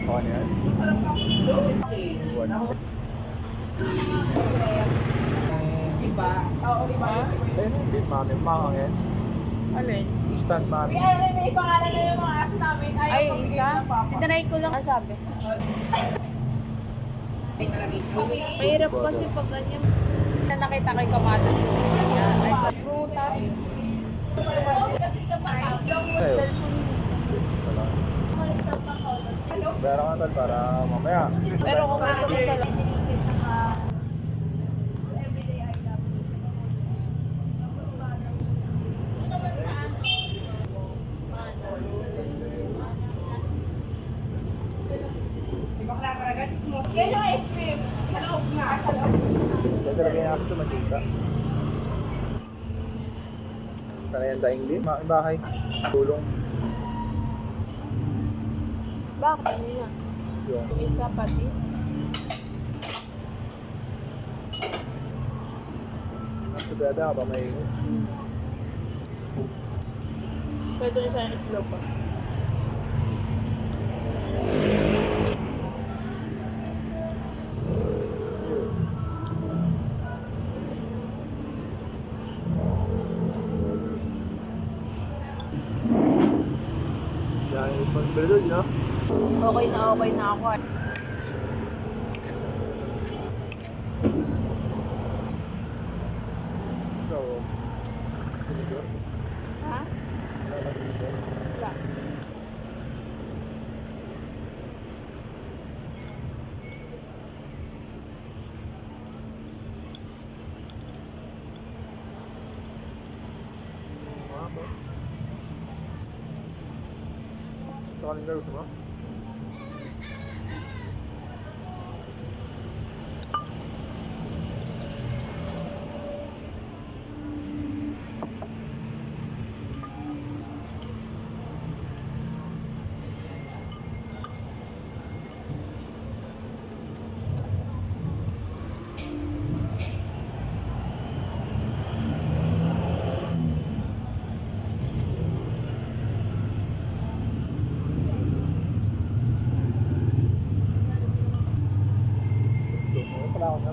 Ano yan? Iba? Oo, iba. Beef mami, makakangin. Alin? Instant mami. May pangalan na yung mga aso namin. Ay, isa? Tinry ko lang sabi. Mahirap kasi pag ganyan. Na nakita ko yung kamatas. Ay, sa prutas. Ayaw. Pero ka tal para mamaya. Pero kung gusto ko sa lang. Yan yung ice cream. Sa loob nga. Sa loob. Kaya talaga yung aso magkita. Sana yan daing din. Bahay. Tulong. Bakit? Ano yan? Yung Isa patis. asubada ka ba may Pwede na siya yung itlog pa. yan yung responsibility, no? Okay na ako. So, Ha? Wala. ito kanina gusto mo? Wala ako na.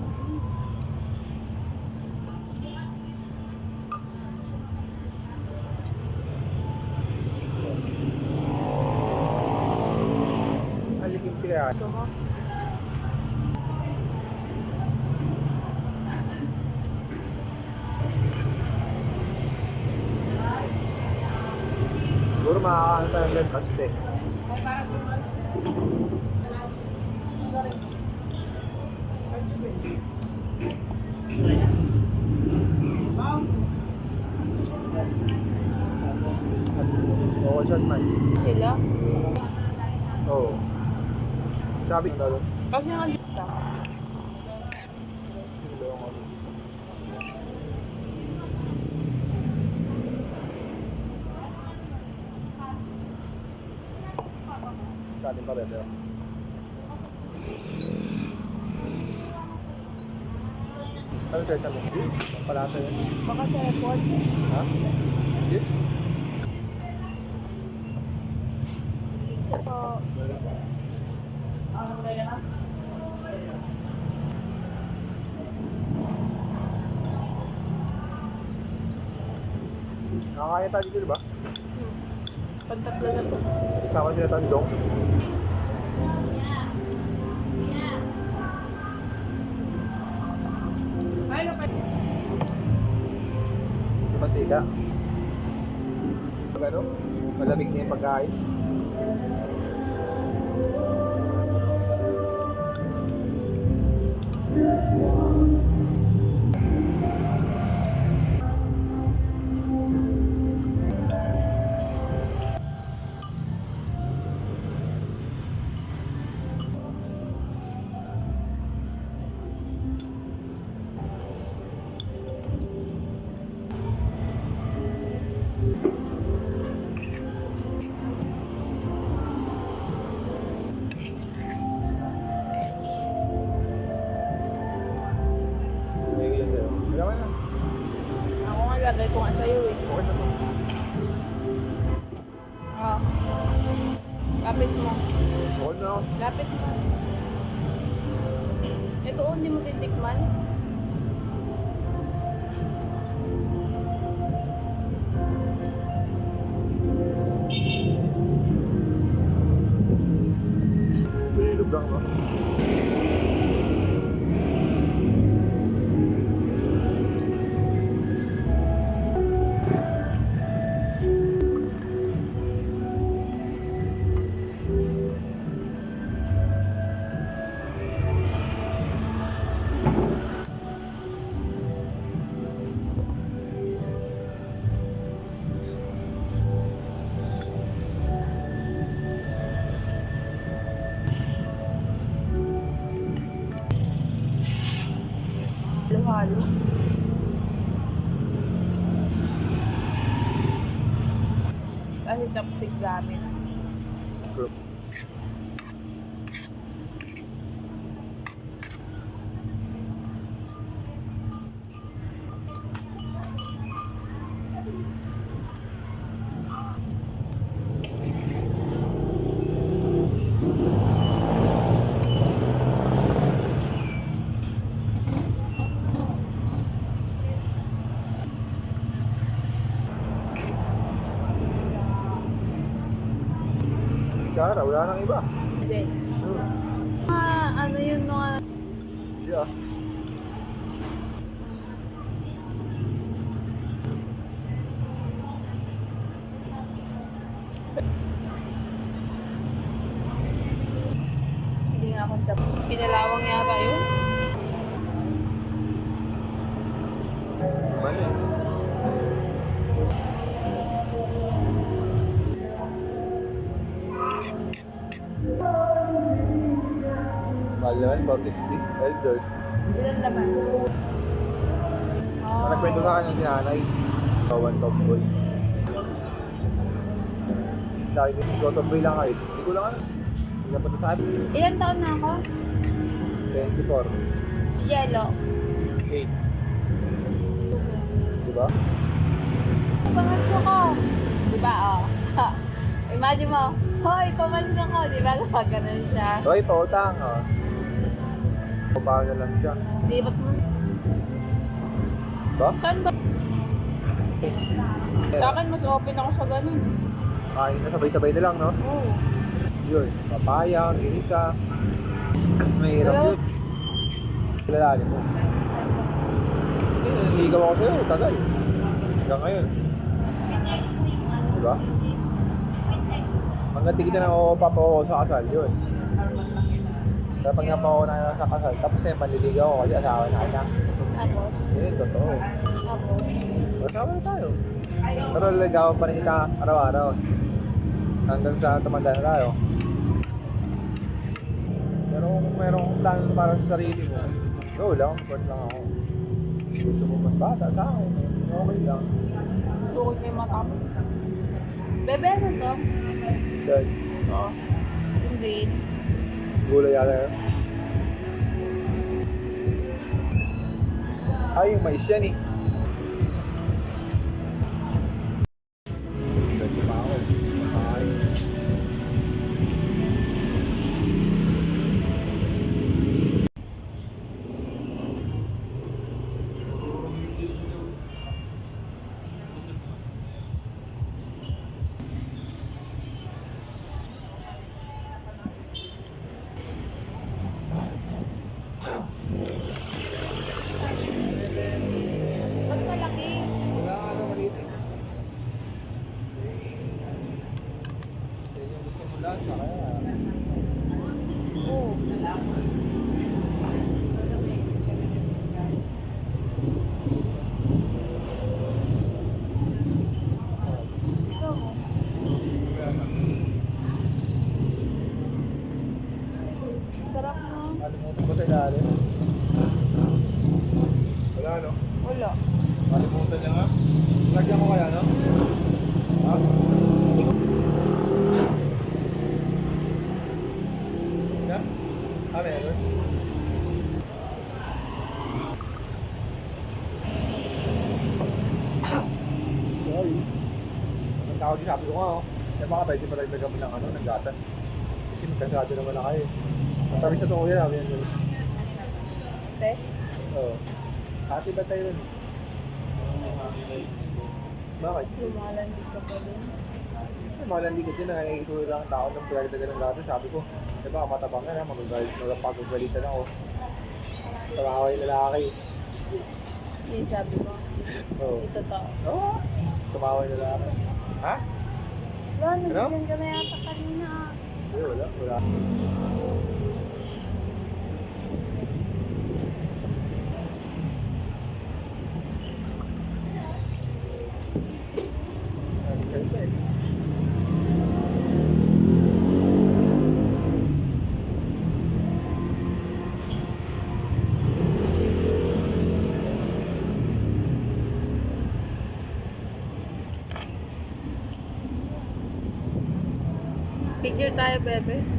Alisin kaya. Gusto mo? Siguro makakaano tayo ng kaste. Oo, shot man. Sila? Oo. Sabi ko lalo. Kasi nga lista. Sa atin pa rin, pero. Ano tayo sa mga? Palasa yun. Baka sa airport. Ha? Hindi? Pizza po. Nakakaya tayo dito, di ba? Pantatlo na po. Sama sila Tandong. Mantika. Pag ano, malamig na yung pagkain. May ilan sa'yo? Kaya na. Ako nga lagay ko nga sa'yo eh. Okay na to. Oh. Lapit mo. Okay na ako. Lapit mo. Ito, hindi mo titikman. Bilog lang, no? Halo-halo. Kasi chopstick gamit. Group. Kara, wala nang iba. Hindi. Ano yun mga... Yeah. Hindi nga ako chop. Kinalawang yata yun. Mali. Mahal naman, 460. Elders. Ilan laman? Oh. Nagkwento sa akin yung sinanay. Kawan tomboy. Dahil ikaw tomboy lang kayo. Hindi ko lang ano. Hindi na pa ito sabi. Ilan taon na ako? 24. Yellow. 8. Diba? Pamanso ko. Diba, oh. Ha. Imagine mo, hoy, pamanso ko. Diba, kapag ganun siya. Hoy, pautang. Oh. Papaw na lang siya. Di ba't mo? Ba? Saan ba? Sa akin, mas open ako sa ganun. Kain na sabay-sabay na lang, no? Oo. Yun. Papaya, ginisa. Mahirap yun. Kilala mo. Naligaw ako sa'yo, tagal. Hanggang ngayon. Diba? Hanggang tigil na ako papao sa kasal, yun. Pero pag napao na sa kasal, tapos na yung manliligaw ako kasi asawa na kita. Tapos? Yun, totoo. Tapos? Asawa na tayo. Pero naligawan pa rin kita araw-araw. Hanggang sa tumanda na tayo. Pero kung merong plano para sa sarili mo, go lang, support lang ako. Gusto mo mas bata sa akin, okay lang. Gusto ko yung matapos. Bebe, ano to? Dahil, Oo. Yung green. gulay yata yun. Ay, yung mais yan eh. Dahil pa ako. Ay. Ba't malaki? Wala nga daw maliit eh. Yan yung gusto mo lang sa kaya. Oo. Ikaw mo. Sarap mo. Kalimutan ko sa ilalim. Wala no? Wala. Kalimutan niya nga. Lagyan ko kaya no? Ha? Yeah? Ah, meron? Sorry. Ang tawag sabi ko nga oh. Eh baka pwede patagdagan mo ng ano, ng gatas. Kasi magkasado naman na kayo. Ang tabi sa tungo yan, sabi yan. Te? Oo. Ate ba tayo rin? Bakit? Lumalandig ka pa din. Malandi ko din, nakikisulo lang ang tao ng pinagdagan ng gatas. Sabi ko, di ba, matabang ka na, magagalitan ako. Tumaway lalaki. Yung sabi ko. Oo. Ito to. Oo. Tumaway lalaki. Ha? Wala, Ano? nabigyan ka na yata kanina. Ay, wala. Picture tayo, bebe.